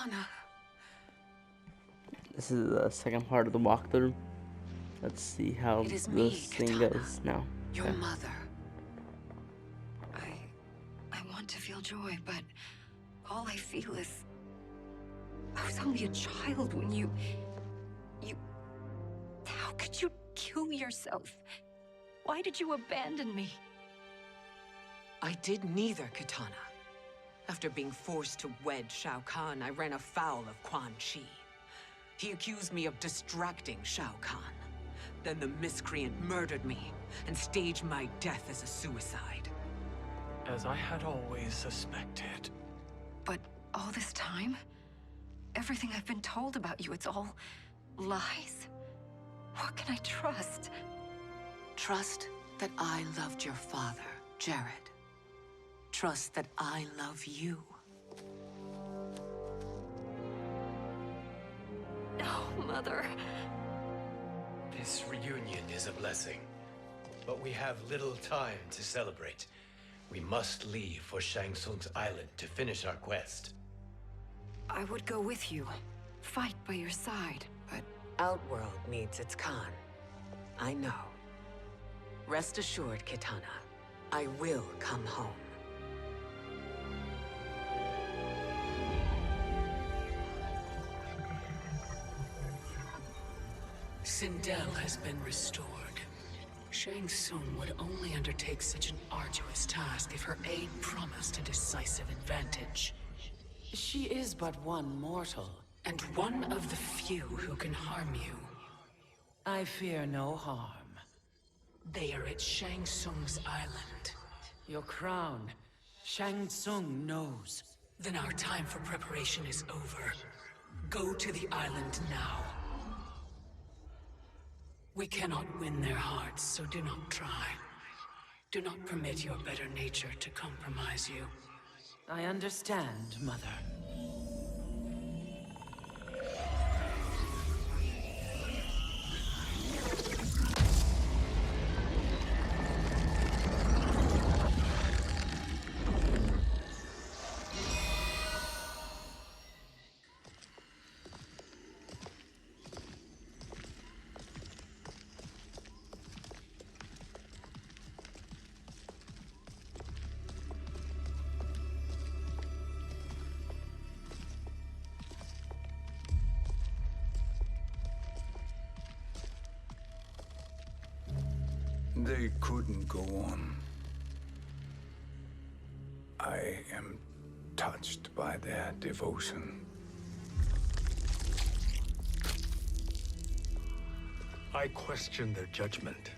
Kitana. This is the second part of the walkthrough. Let's see how It is this me, thing Kitana, goes now. Your Okay. mother. I want to feel joy, but all I feel is... I was only a child when you... How could you kill yourself? Why did you abandon me? I did neither, Kitana. After being forced to wed Shao Kahn, I ran afoul of Quan Chi. He accused me of distracting Shao Kahn. Then the miscreant murdered me and staged my death as a suicide. As I had always suspected. But all this time? Everything I've been told about you, it's all lies? What can I trust? Trust that I loved your father, Jared. Trust that I love you. No, Mother. This reunion is a blessing, but we have little time to celebrate. We must leave for Shang Tsung's island to finish our quest. I would go with you, fight by your side, but... Outworld needs its Khan. I know. Rest assured, Kitana. I will come home. Sindel has been restored. Shang Tsung would only undertake such an arduous task if her aid promised a decisive advantage. She is but one mortal, and one of the few who can harm you. I fear no harm. They are at Shang Tsung's island. Your crown, Shang Tsung knows. Then our time for preparation is over. Go to the island now. We cannot win their hearts, so do not try. Do not permit your better nature to compromise you. I understand, Mother. They couldn't go on. I am touched by their devotion. I question their judgment.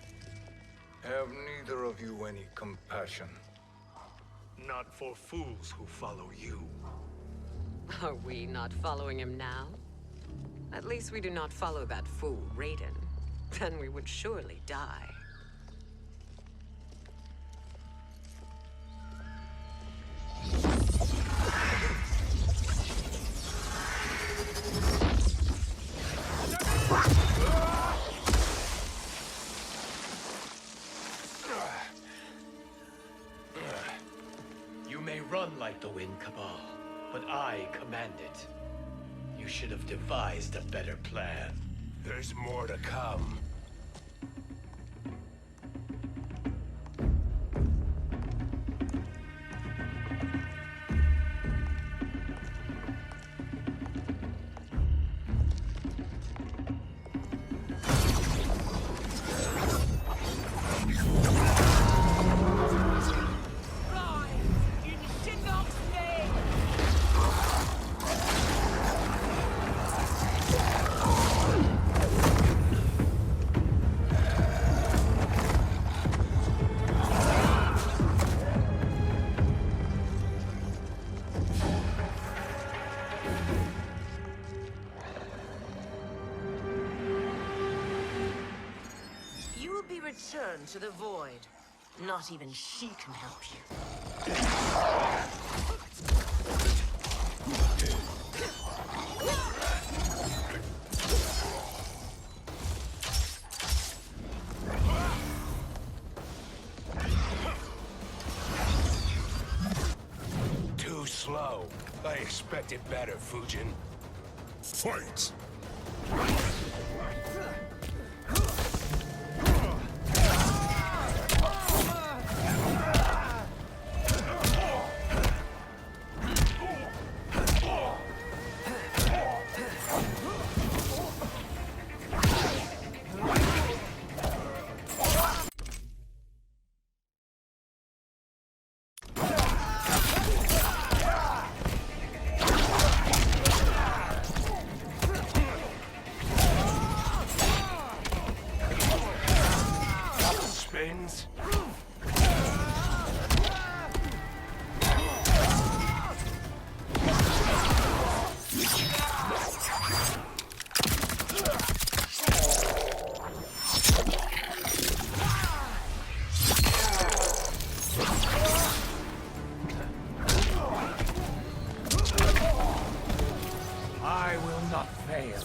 Have neither of you any compassion? Not for fools who follow you. Are we not following him now? At least we do not follow that fool, Raiden. Then we would surely die. You may run like the wind, Cabal, but I command it. You should have devised a better plan. There's more to come. You will be returned to the void. Not even she can help you. Too slow. I expected better, Fujin. Fight! Spins. I will not fail.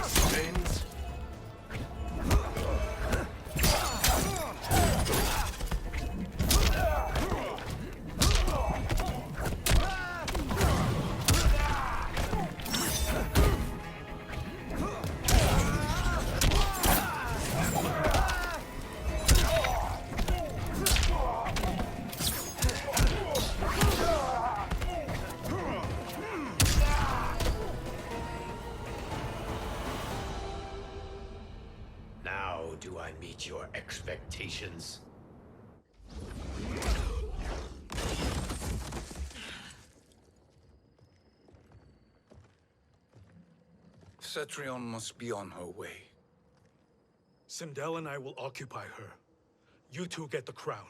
Spins. Now do I meet your expectations? Cetrion must be on her way. Sindel and I will occupy her. You two get the crown.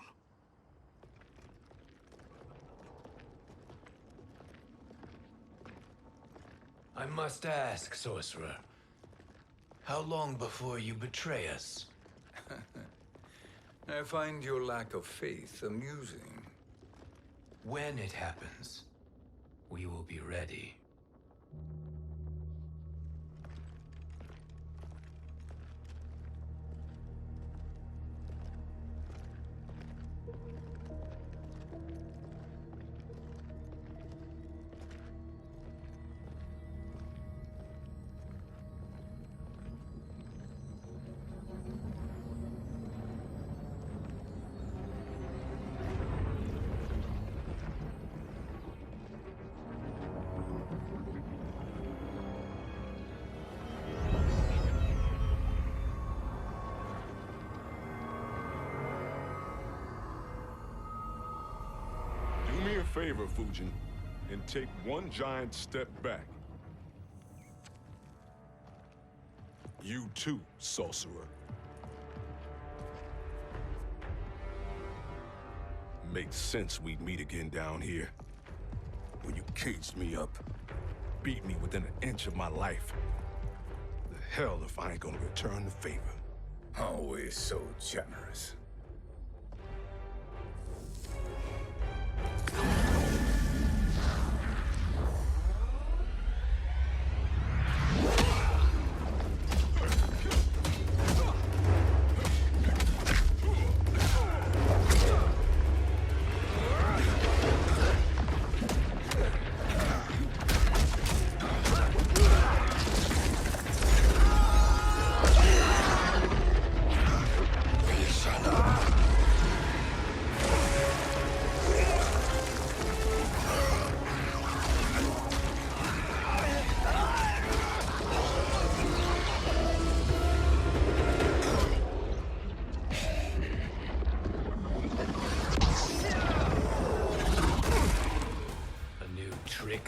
I must ask, sorcerer. How long before you betray us? I find your lack of faith amusing. When it happens, we will be ready. Do me a favor, Fujin, and take one giant step back. You too, sorcerer. Makes sense we'd meet again down here. When you caged me up, beat me within an inch of my life. The hell if I ain't gonna return the favor. Always so generous.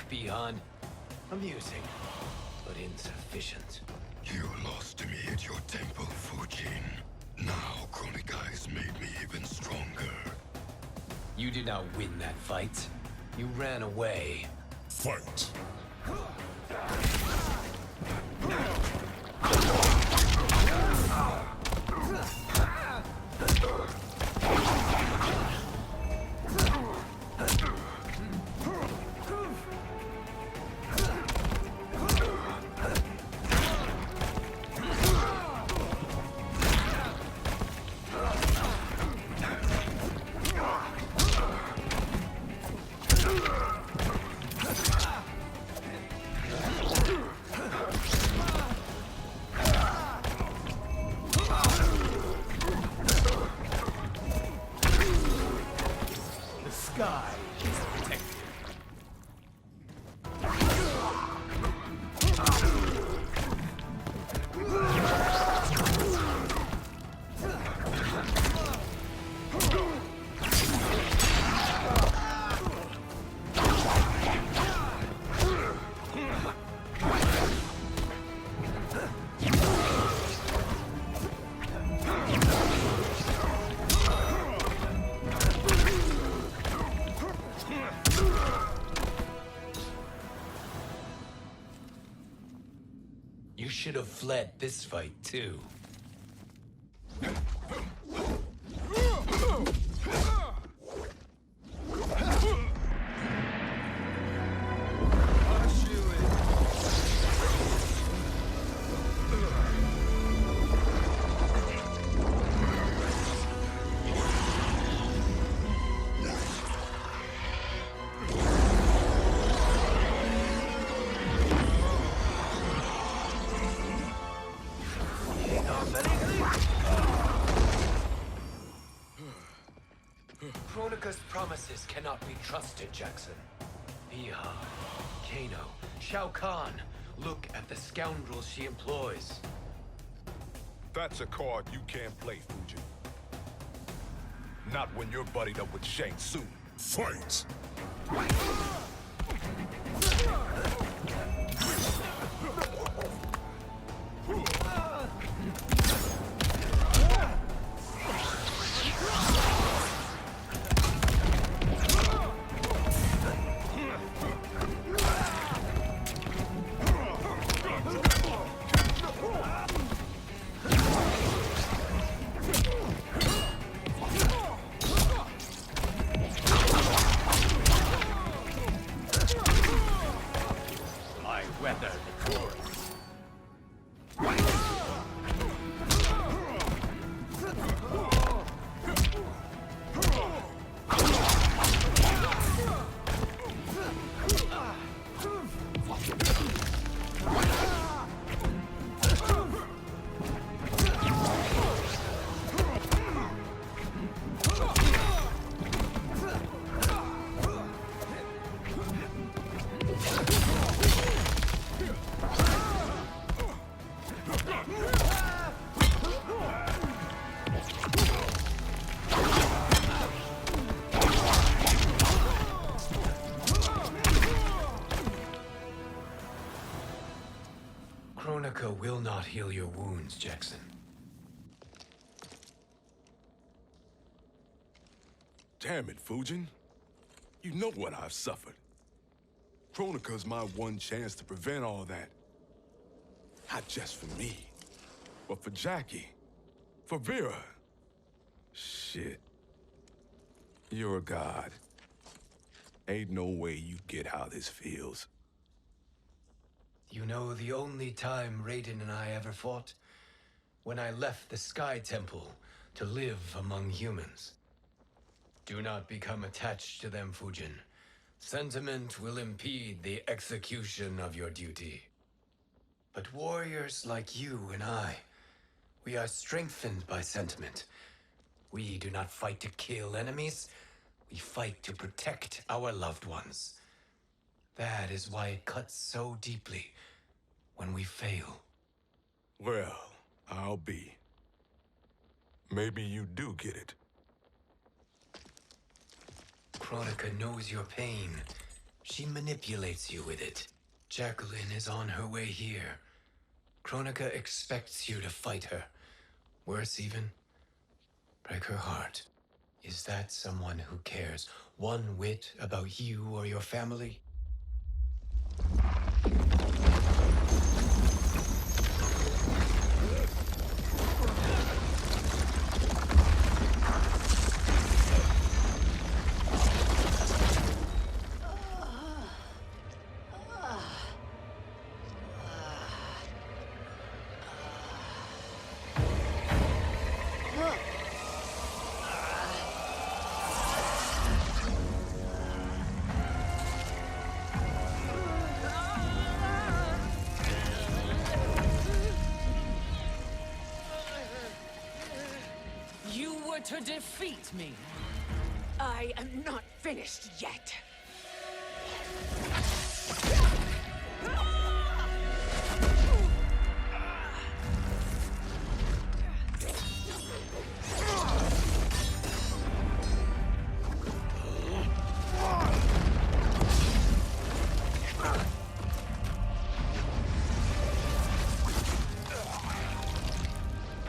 Beyond amusing, but insufficient. You lost to me at your temple, Fujin. Now Chronic Eyes made me even stronger. You did not win that fight. You ran away. Fight! The sky is protected. You should have fled this fight, too. Kronika's promises cannot be trusted, Jackson. Iha, Kano, Shao Kahn. Look at the scoundrels she employs. That's a card you can't play, Fujin. Not when you're buddied up with Shang Tsung. Fight! I weather the torrent. Kronika will not heal your wounds, Jackson. Damn it, Fujin. You know what I've suffered. Kronika's my one chance to prevent all that. Not just for me, but for Jackie, for Vera. Shit. You're a god. Ain't no way you get how this feels. You know the only time Raiden and I ever fought? When I left the Sky Temple to live among humans. Do not become attached to them, Fujin. Sentiment will impede the execution of your duty. But warriors like you and I, we are strengthened by sentiment. We do not fight to kill enemies. We fight to protect our loved ones. That is why it cuts so deeply when we fail. Well, I'll be. Maybe you do get it. Kronika knows your pain. She manipulates you with it. Jacqueline is on her way here. Kronika expects you to fight her. Worse even, break her heart. Is that someone who cares one whit about you or your family? You were to defeat me. I am not finished yet.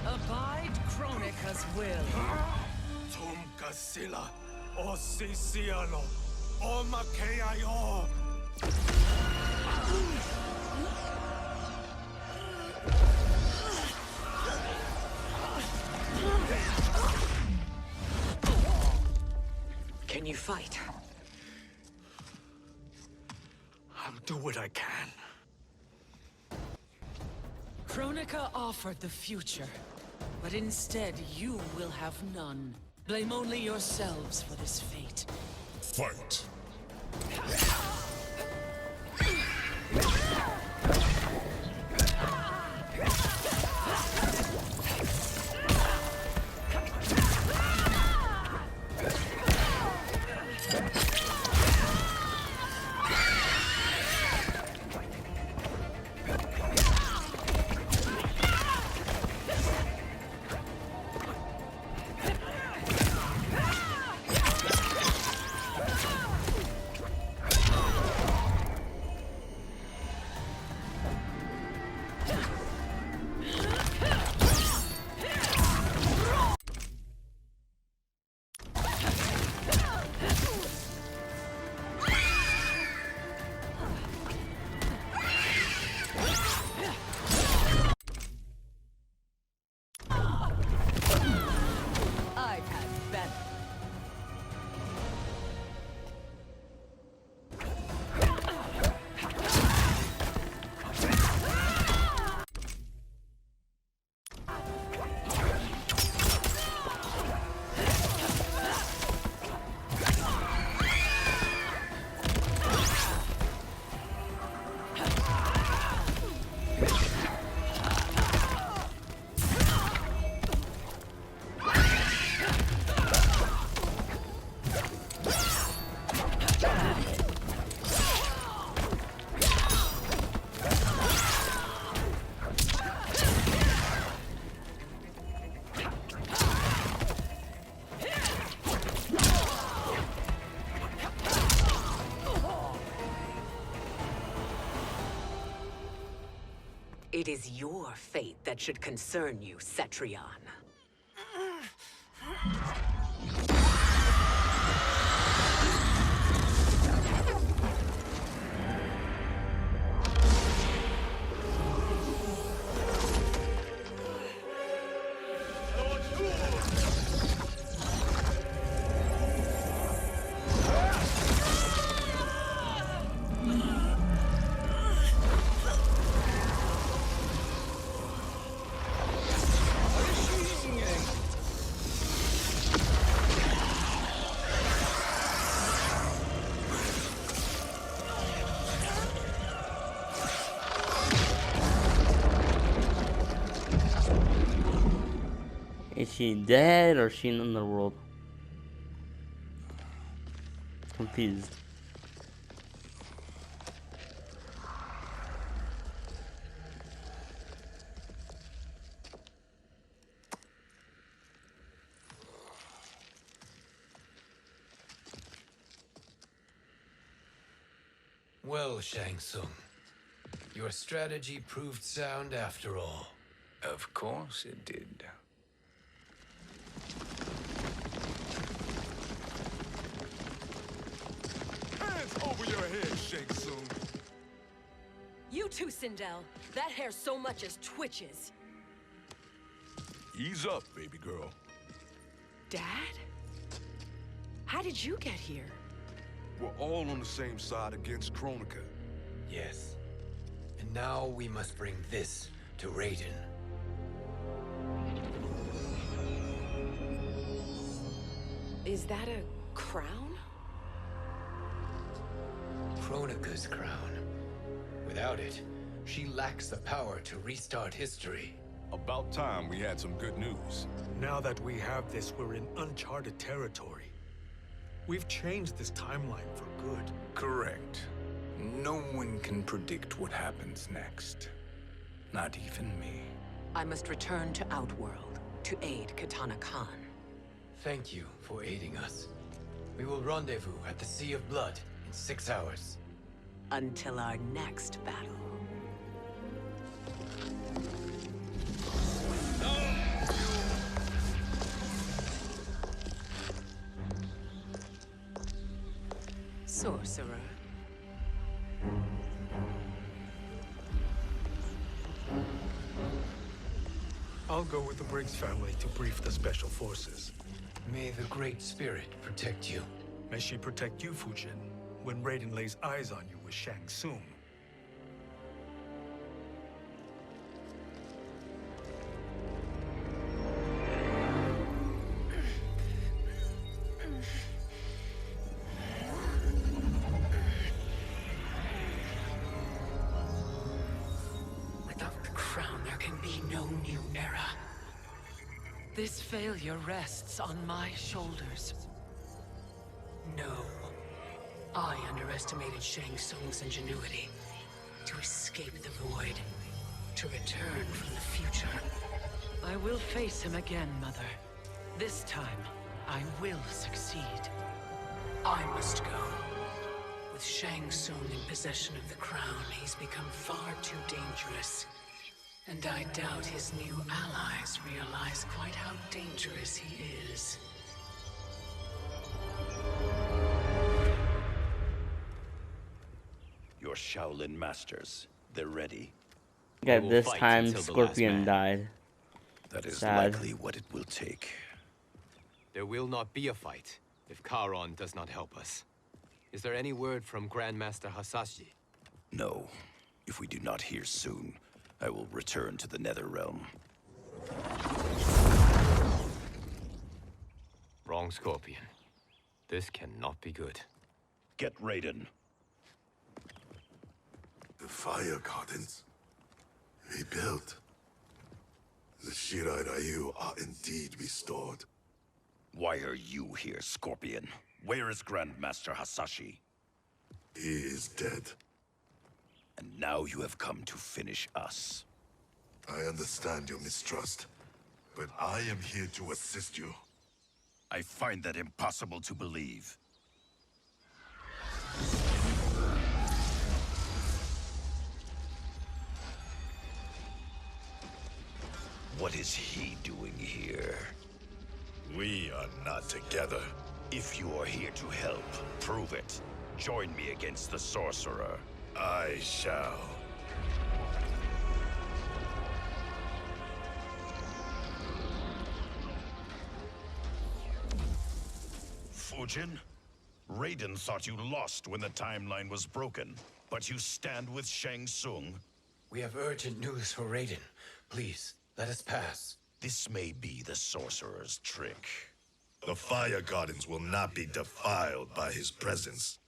Abide Kronika's will. Tum kasila, o sisialo, o makeayo. Can you fight? I'll do what I can. Kronika offered the future, but instead you will have none. Blame only yourselves for this fate. Fight. I've had better. It is your fate that should concern you, Cetrion. Is she dead or is she in another world? Confused. Well, Shang Tsung, your strategy proved sound after all. Of course it did. ahead, Shang Tsung. You too, Sindel. That hair so much as twitches. Ease up, baby girl. Dad? How did you get here? We're all on the same side against Kronika. Yes. And now we must bring this to Raiden. Is that a crown? Kronika's crown. Without it, she lacks the power to restart history. About time we had some good news. Now that we have this, we're in uncharted territory. We've changed this timeline for good. Correct. No one can predict what happens next. Not even me. I must return to Outworld to aid Kitana Khan. Thank you for aiding us. We will rendezvous at the Sea of Blood in 6 hours. Until our next battle. Sorcerer. I'll go with the Briggs family to brief the Special Forces. May the Great Spirit protect you. May she protect you, Fujin, when Raiden lays eyes on you with Shang Tsung. Without the crown, there can be no new era. This failure rests on my shoulders. No. I underestimated Shang Tsung's ingenuity. To escape the void. To return from the future. I will face him again, Mother. This time, I will succeed. I must go. With Shang Tsung in possession of the crown, he's become far too dangerous. And I doubt his new allies realize quite how dangerous he is. Your Shaolin masters, they're ready. Yeah, this time Scorpion died. That is Sad. likely what it will take. There will not be a fight if Charon does not help us. Is there any word from Grandmaster Hasashi? No. If we do not hear soon, I will return to the Netherrealm. Wrong, Scorpion. This cannot be good. Get Raiden. The fire gardens. Rebuilt. The Shirai Ryu are indeed restored. Why are you here, Scorpion? Where is Grandmaster Hasashi? He is dead. And now you have come to finish us. I understand your mistrust, but I am here to assist you. I find that impossible to believe. What is he doing here? We are not together. If you are here to help, prove it. Join me against the Sorcerer. I shall. Fujin? Raiden thought you lost when the timeline was broken, but you stand with Shang Tsung. We have urgent news for Raiden. Please, let us pass. This may be the Sorcerer's trick. The fire gardens will not be defiled by his presence.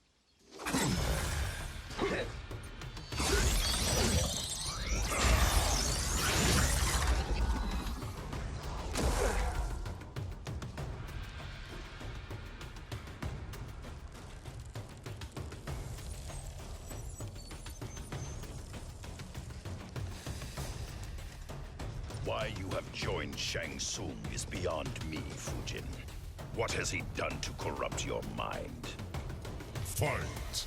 Why you have joined Shang Tsung is beyond me, Fujin. What has he done to corrupt your mind? Fight!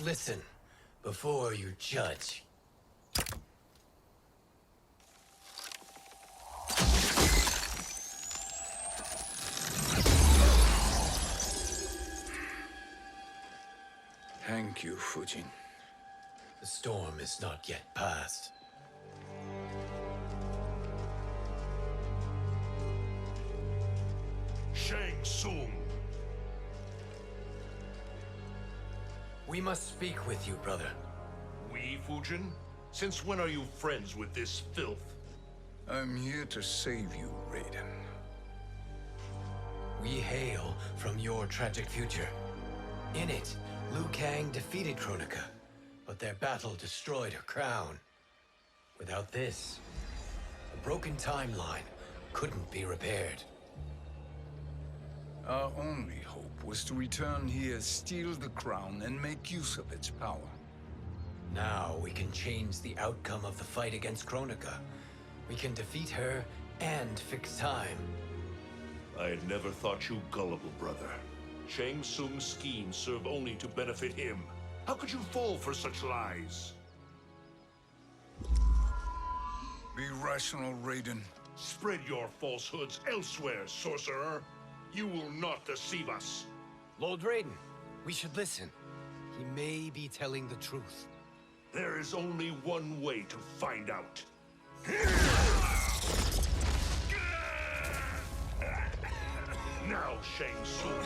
listen before you judge. Thank you, Fujin. The storm is not yet past. Shang Tsung. We must speak with you, brother. We, Fujin? Since when are you friends with this filth? I'm here to save you, Raiden. We hail from your tragic future. In it, Liu Kang defeated Kronika, but their battle destroyed her crown. Without this, a broken timeline couldn't be repaired. Our only hope was to return here, steal the crown, and make use of its power. Now we can change the outcome of the fight against Kronika. We can defeat her and fix time. I had never thought you gullible, brother. Shang Tsung's schemes serve only to benefit him. How could you fall for such lies? Be rational, Raiden. Spread your falsehoods elsewhere, sorcerer. You will not deceive us. Lord Raiden, we should listen. He may be telling the truth. There is only one way to find out. Now, Shang Tsung,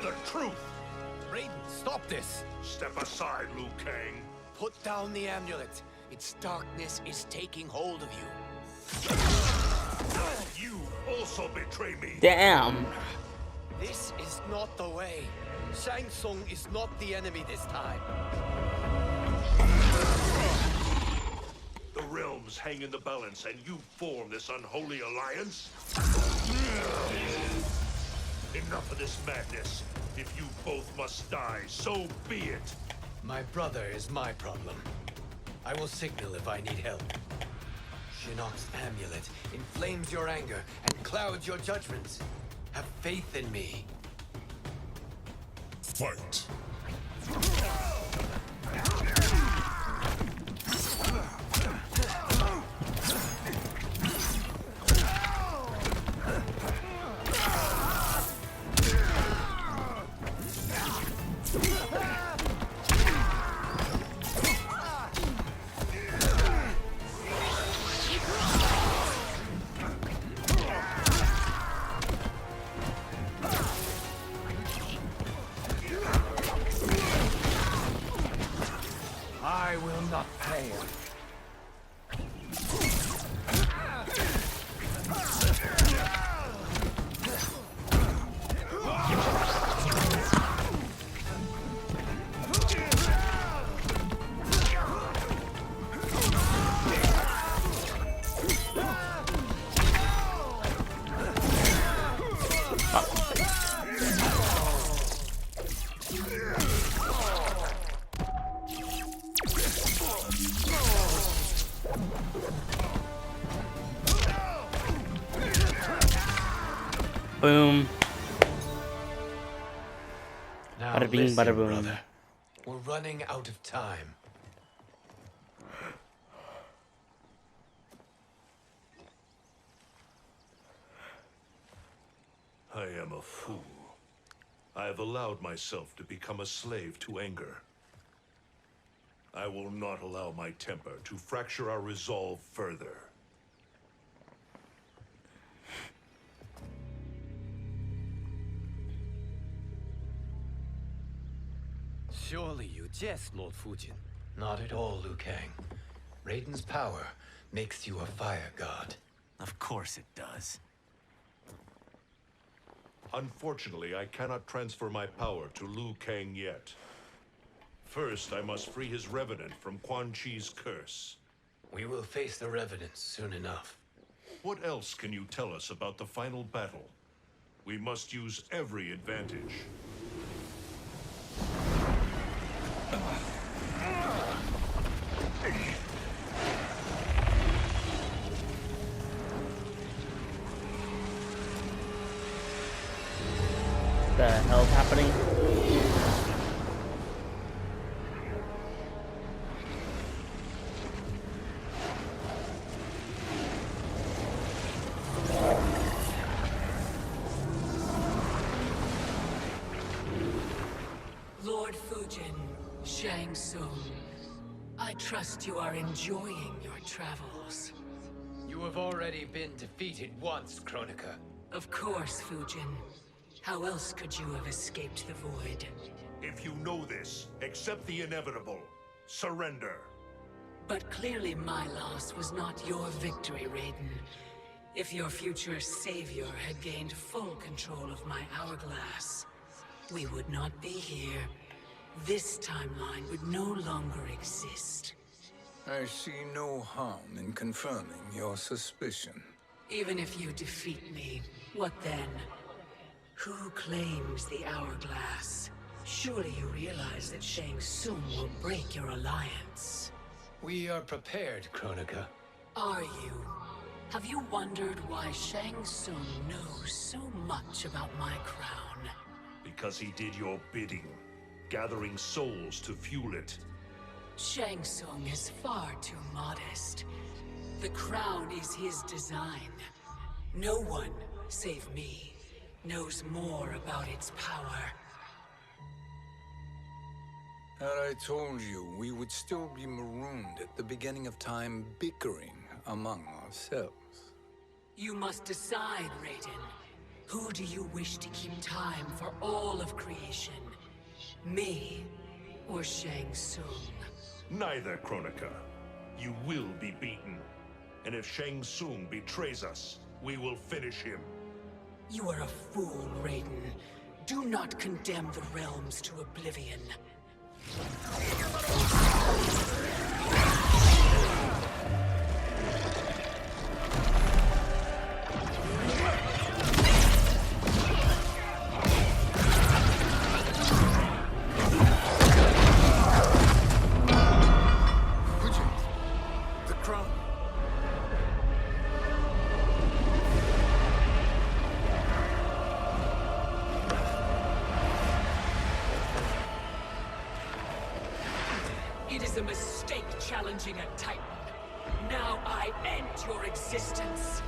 the truth! Raiden, stop this! Step aside, Liu Kang. Put down the amulet. Its darkness is taking hold of you. You also betray me. Damn. This is not the way. Shang Tsung is not the enemy this time. The realms hang in the balance, and you form this unholy alliance? Enough of this madness. If you both must die, so be it. My brother is my problem. I will signal if I need help. Shinnok's amulet inflames your anger and clouds your judgments. Have faith in me. Fight. I will not fail. Boom. Now Bada bing, listen, bada boom. brother. We're running out of time. I am a fool. I have allowed myself to become a slave to anger. I will not allow my temper to fracture our resolve further. Surely you jest, Lord Fujin. Not at all, Liu Kang. Raiden's power makes you a fire god. Of course it does. Unfortunately, I cannot transfer my power to Liu Kang yet. First, I must free his revenant from Quan Chi's curse. We will face the Revenants soon enough. What else can you tell us about the final battle? We must use every advantage. The hell's happening? Shang Tsung, I trust you are enjoying your travels. You have already been defeated once, Kronika. Of course, Fujin. How else could you have escaped the void? If you know this, accept the inevitable. Surrender. But clearly my loss was not your victory, Raiden. If your future savior had gained full control of my hourglass, we would not be here. This timeline would no longer exist. I see no harm in confirming your suspicion. Even if you defeat me, what then? Who claims the hourglass? Surely you realize that Shang Tsung will break your alliance. We are prepared, Kronika. Are you? Have you wondered why Shang Tsung knows so much about my crown? Because he did your bidding, gathering souls to fuel it. Shang Tsung is far too modest. The crown is his design. No one, save me, knows more about its power. Had I told you, we would still be marooned at the beginning of time, bickering among ourselves. You must decide, Raiden. Who do you wish to keep time for all of creation? Me or Shang Tsung? Neither, Kronika. You will be beaten. And if Shang Tsung betrays us, we will finish him. You are a fool, Raiden. Do not condemn the realms to oblivion. The crown. It is a mistake challenging a Titan. Now I end your existence.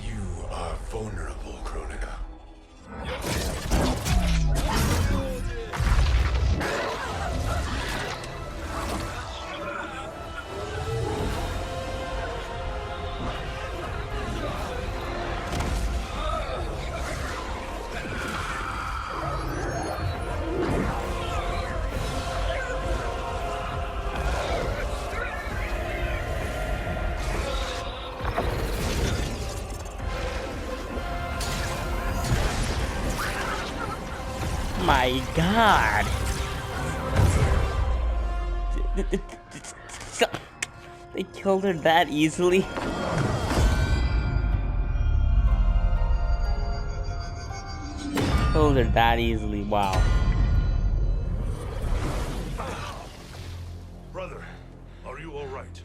You are vulnerable, Kronika. My God. They killed her that easily. Killed her that easily, wow. Brother, are you all right?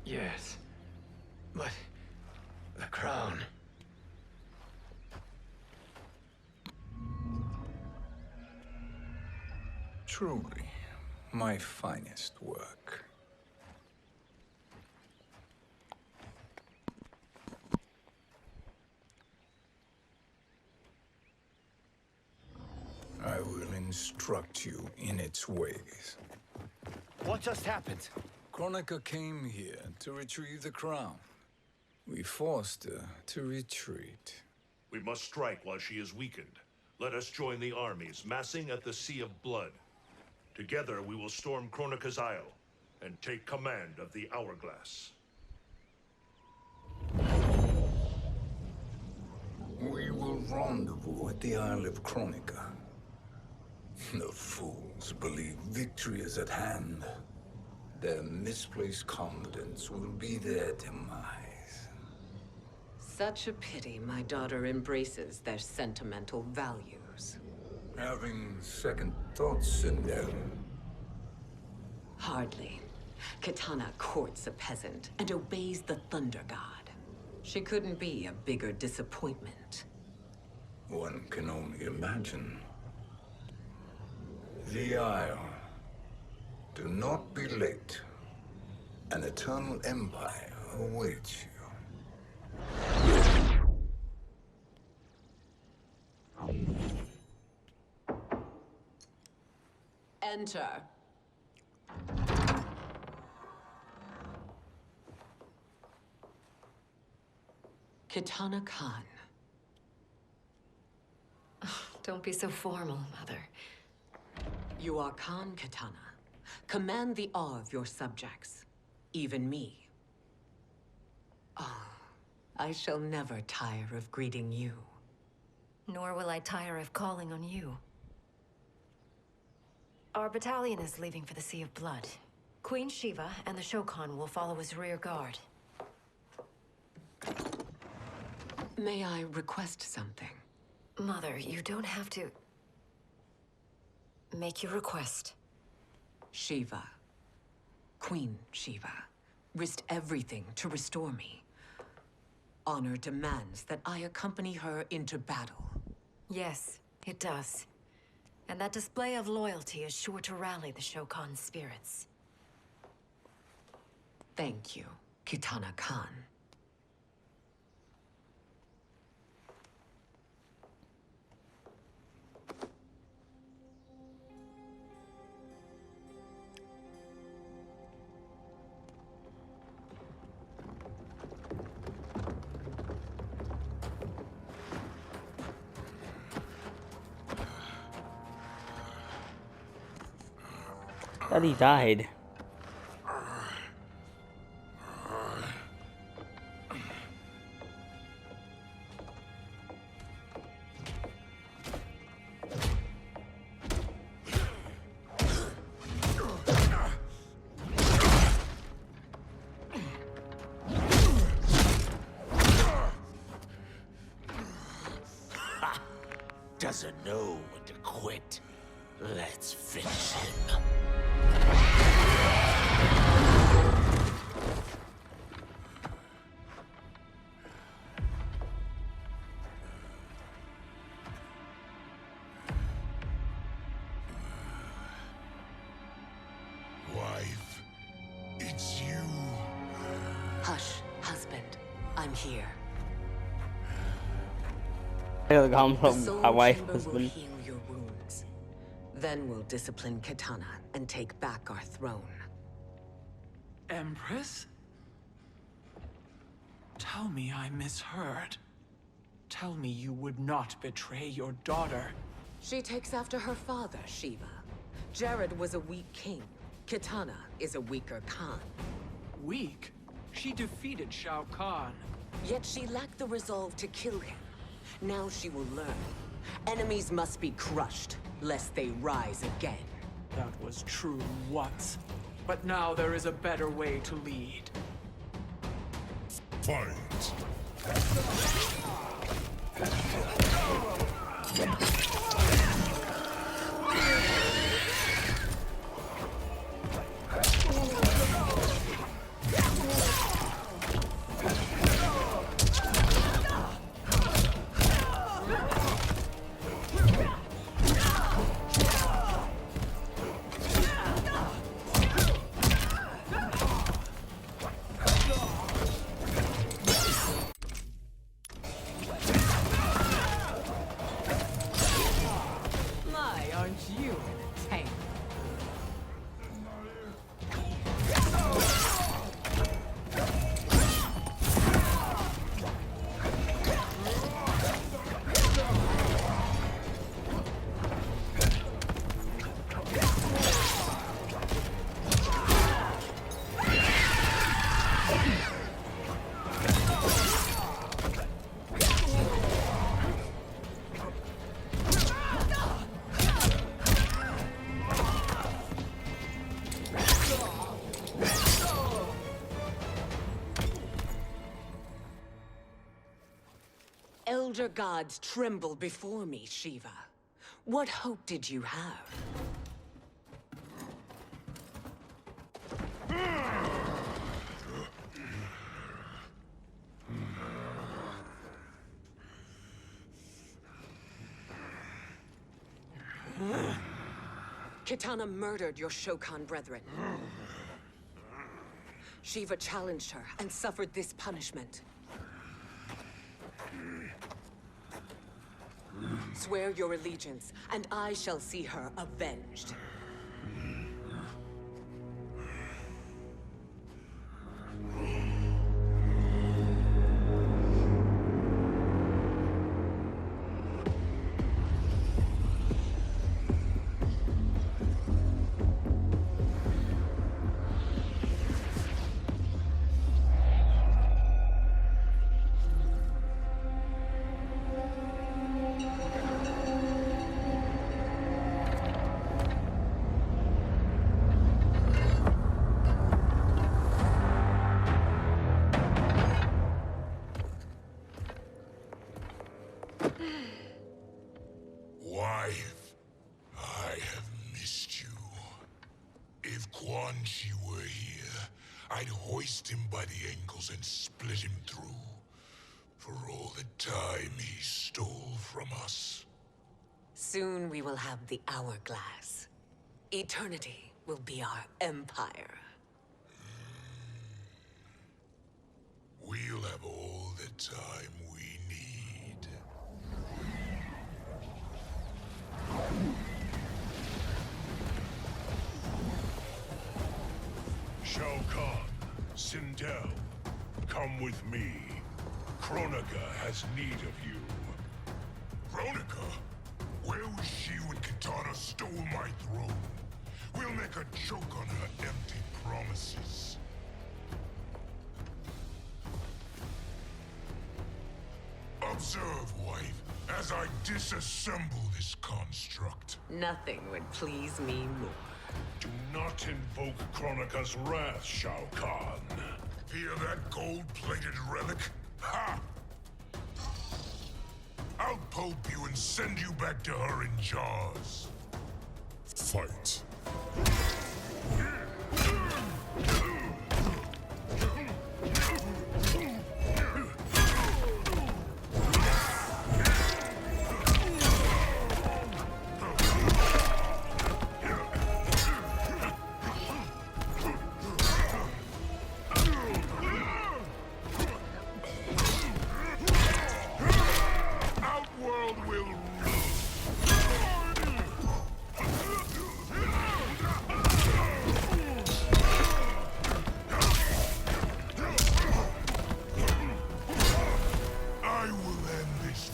Yes. But the crown. Truly, my finest work. I will instruct you in its ways. What just happened? Kronika came here to retrieve the crown. We forced her to retreat. We must strike while she is weakened. Let us join the armies, massing at the Sea of Blood. Together we will storm Kronika's Isle and take command of the Hourglass. We will rendezvous at the Isle of Kronika. The fools believe victory is at hand. Their misplaced confidence will be their demise. Such a pity my daughter embraces their sentimental values. Having second thoughts in them. Hardly. Kitana courts a peasant and obeys the Thunder God. She couldn't be a bigger disappointment. One can only imagine. The Isle. Do not be late. An eternal empire awaits you. Enter. Kitana Khan. Don't be so formal, Mother. You are Khan Kitana. Command the awe of your subjects. Even me. Oh, I shall never tire of greeting you. Nor will I tire of calling on you. Our battalion is leaving for the Sea of Blood. Queen Shiva and the Shokan will follow as rear guard. May I request something? Mother, you don't have to... make your request. Shiva. Queen Shiva. Risked everything to restore me. Honor demands that I accompany her into battle. Yes, it does. And that display of loyalty is sure to rally the Shokan's spirits. Thank you, Kitana Khan. Thought he died. Doesn't know when to quit. Let's finish him. Wife, it's you. Hush, husband. I'm here. I gotta come The from soul my wife, chamber will husband. heal your wounds. Then we'll discipline Kitana and take back our throne. Empress? Tell me I misheard. Tell me you would not betray your daughter. She takes after her father, Shiva. Jared was a weak king. Kitana is a weaker Khan. Weak? She defeated Shao Kahn. Yet she lacked the resolve to kill him. Now she will learn. Enemies must be crushed, lest they rise again. That was true once. But now there is a better way to lead. Fight. My, aren't you in a tank? Elder gods tremble before me, Shiva. What hope did you have? Kitana murdered your Shokan brethren. Shiva challenged her and suffered this punishment. Swear your allegiance, and I shall see her avenged. Wife, I have missed you. If Quan Chi were here, I'd hoist him by the ankles and split him through. For all the time he stole from us. Soon we will have the hourglass. Eternity will be our empire. We'll have all the time we need. Shao Kahn, Sindel, come with me. Kronika has need of you. Kronika? Where was she when Kitana stole my throne? We'll make a joke on her empty promises. Observe, wife, as I disassemble this construct. Nothing would please me more. Do not invoke Kronika's wrath, Shao Kahn. Hear that gold-plated relic? Ha! I'll pulp you and send you back to her in jars. Fight. Outworld will I will end this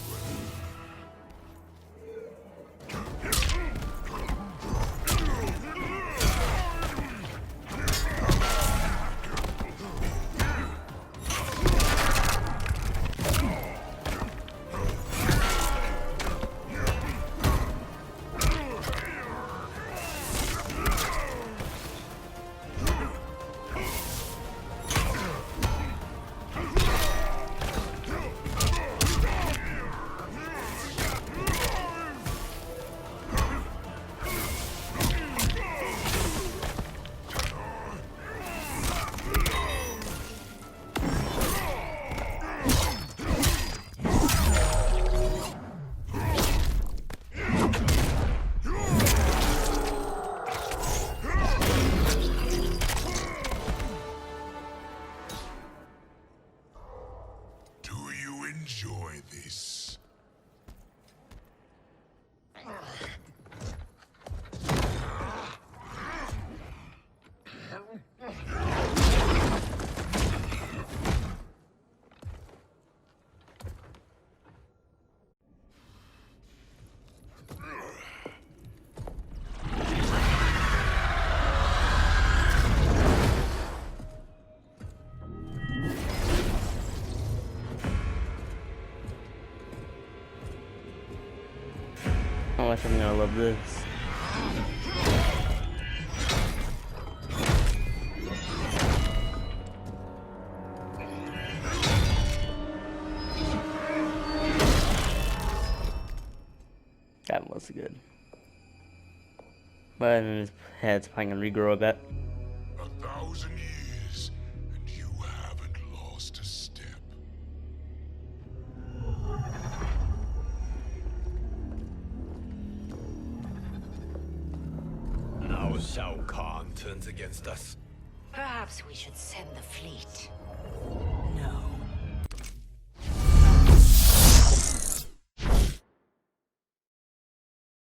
Do you enjoy this? How much I'm gonna love this. That was good. But his head's probably gonna regrow a bit. 1,000 years, and you haven't lost a step. Shao Kahn turns against us. Perhaps we should send the fleet.